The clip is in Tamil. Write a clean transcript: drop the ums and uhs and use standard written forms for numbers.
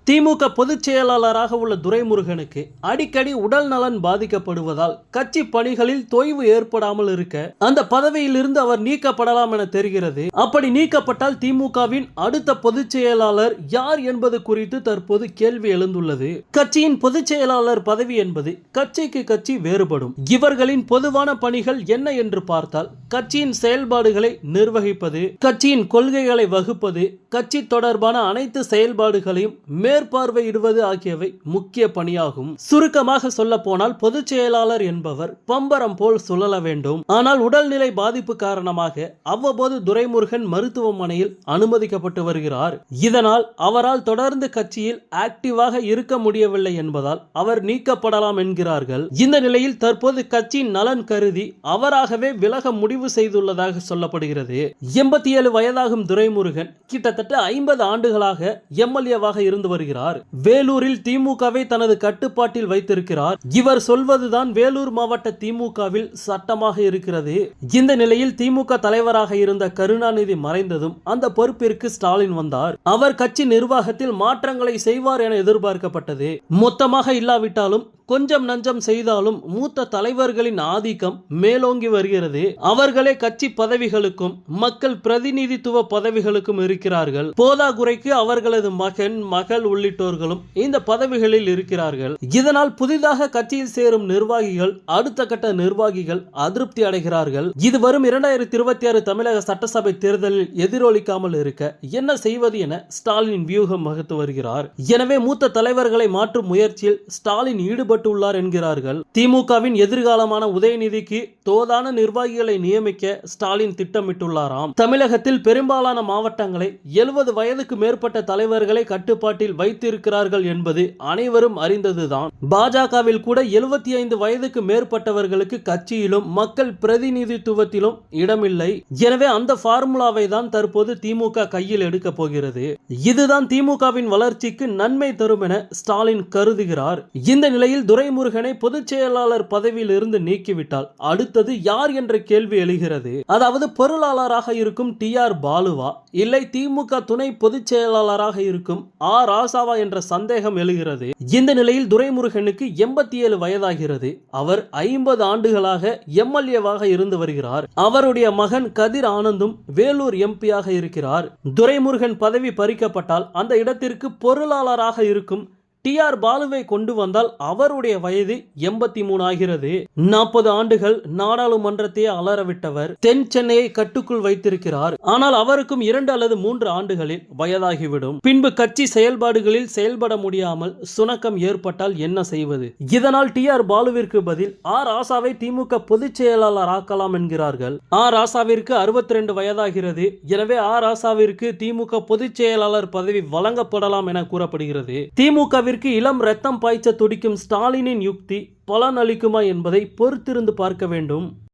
திமுக பொதுச் செயலாளராக உள்ள துரைமுருகனுக்கு அடிக்கடி உடல் நலன் பாதிக்கப்படுவதால் கட்சி பணிகளில் தொய்வு ஏற்படாமல் இருக்க அந்த பதவியிலிருந்து அவர் நீக்கப்படலாம் என தெரிகிறது. அப்படி நீக்கப்பட்டால் திமுகவின் அடுத்த பொதுச் செயலாளர் யார் என்பது குறித்து தற்போது கேள்வி எழுந்துள்ளது. கட்சியின் பொதுச் செயலாளர் பதவி என்பது கட்சிக்கு கட்சி வேறுபடும். இவர்களின் பொதுவான பணிகள் என்ன என்று பார்த்தால் கட்சியின் செயல்பாடுகளை நிர்வகிப்பது, கட்சியின் கொள்கைகளை வகுப்பது, கட்சி தொடர்பான அனைத்து செயல்பாடுகளையும் மேற்பார்வையிடுவது ஆகியவை முக்கிய பணியாகும். சுருக்கமாக சொல்ல போனால் பொதுச் செயலாளர் என்பவர் பம்பரம் போல் சுழல வேண்டும். ஆனால் உடல்நிலை பாதிப்பு காரணமாக அவ்வப்போது துரைமுருகன் மருத்துவமனையில் அனுமதிக்கப்பட்டு வருகிறார். இதனால் அவரால் தொடர்ந்து கட்சியில் ஆக்டிவாக இருக்க முடியவில்லை என்பதால் அவர் நீக்கப்படலாம் என்கிறார்கள். இந்த நிலையில் தற்போது கட்சியின் நலன் கருதி அவராகவே விலக முடிவு செய்துள்ளதாக சொல்லப்படுகிறது. 87 வயதாகும் துரைமுருகன் கிட்டத்தட்ட 50 ஆண்டுகளாக எம்எல்ஏவாக இருந்து வருகிறார். வேலூரில் திமுகவை தனது கட்டுப்பாட்டில் வைத்திருக்கிறார். இவர் சொல்வதுதான் வேலூர் மாவட்ட திமுகவில் சட்டமாக இருக்கிறது. இந்த நிலையில் திமுக தலைவராக இருந்த கருணாநிதி மறைந்ததும் அந்த பொறுப்பிற்கு ஸ்டாலின் வந்தார். அவர் கட்சி நிர்வாகத்தில் மாற்றங்களை செய்வார் என எதிர்பார்க்கப்பட்டது. மொத்தமாக இல்லாவிட்டாலும் கொஞ்சம் நஞ்சம் செய்தாலும் மூத்த தலைவர்களின் ஆதிக்கம் மேலோங்கி வருகிறது. அவர்களே கட்சி பதவிகளுக்கும் மக்கள் பிரதிநிதித்துவ பதவிகளுக்கும் இருக்கிறார்கள். போதாகுறைக்கு அவர்களது மகன், மகள் உள்ளிட்டோர்களும் இந்த பதவிகளில் இருக்கிறார்கள். இதனால் புதிதாக கட்சியில் சேரும் நிர்வாகிகள், அடுத்த கட்ட நிர்வாகிகள் அதிருப்தி அடைகிறார்கள். இது வரும் 2026 தமிழக சட்டசபை தேர்தலில் எதிரொலிக்காமல் இருக்க என்ன செய்வது என ஸ்டாலின் வியூகம் வகுத்து வருகிறார். எனவே மூத்த தலைவர்களை மாற்றும் முயற்சியில் ஸ்டாலின் ஈடுபட்டு உள்ளார் என்கிறார்கள். திமுகவின் எதிர்காலமான உதயநிதிக்கு தோதான நிர்வாகிகளை நியமிக்க ஸ்டாலின் திட்டமிட்டுள்ளாராம். தமிழகத்தில் பெரும்பாலான மாவட்டங்களை 70 வயதுக்கு மேற்பட்ட தலைவர்களை கட்டுப்பாட்டில் வைத்திருக்கிறார்கள் என்பது அனைவரும் அறிந்ததுதான். பாஜகவில் கூட 75 வயதுக்கு மேற்பட்டவர்களுக்கு கட்சியிலும் மக்கள் பிரதிநிதித்துவத்திலும் இடமில்லை. எனவே அந்த பார்முலாவை தான் தற்போது திமுக கையில் எடுக்க போகிறது. இதுதான் திமுகவின் வளர்ச்சிக்கு நன்மை தரும் என ஸ்டாலின் கருதுகிறார். இந்த நிலையில் துரைமுருகனை பொதுச் செயலாளர் பதவியில் இருந்து நீக்கிவிட்டால் அடுத்தது யார் என்ற கேள்வி எழுகிறது. அதாவது பொருளாளராக இருக்கும் TR பாலுவா, இல்லை திமுக துணை பொதுச் செயலாளராக இருக்கும் ராசாவா என்ற சந்தேகம் எழுகிறது. இந்த நிலையில் துரைமுருகனுக்கு 87 வயதாகிறது. அவர் 50 ஆண்டுகளாக எம்எல்ஏவாக இருந்து வருகிறார். அவருடைய மகன் கதிர் ஆனந்தும் வேலூர் எம்பியாக இருக்கிறார். துரைமுருகன் பதவி பறிக்கப்பட்டால் அந்த இடத்திற்கு பொருளாளராக இருக்கும் TR பாலுவை கொண்டு வந்தால் அவருடைய வயது 83 ஆகிறது. 40 ஆண்டுகள் நாடாளுமன்றத்தையே அலறவிட்டவர். தென் சென்னையை கட்டுக்குள் வைத்திருக்கிறார். ஆனால் அவருக்கும் 2 அல்லது 3 ஆண்டுகளில் வயதாகிவிடும். பின்பு கட்சி செயல்பாடுகளில் செயல்பட முடியாமல் சுணக்கம் ஏற்பட்டால் என்ன செய்வது? இதனால் TR பாலுவிற்கு பதில் ராசாவை திமுக பொதுச் செயலாளர் ஆக்கலாம் என்கிறார்கள். ராசாவிற்கு 62 வயதாகிறது. எனவே ராசாவிற்கு திமுக பொதுச் செயலாளர் பதவி வழங்கப்படலாம் என கூறப்படுகிறது. திமுக இளம் ரத்தம் பாய்ச்ச துடிக்கும் ஸ்டாலினின் யுக்தி பலன் அளிக்குமா என்பதை பொறுத்திருந்து பார்க்க வேண்டும்.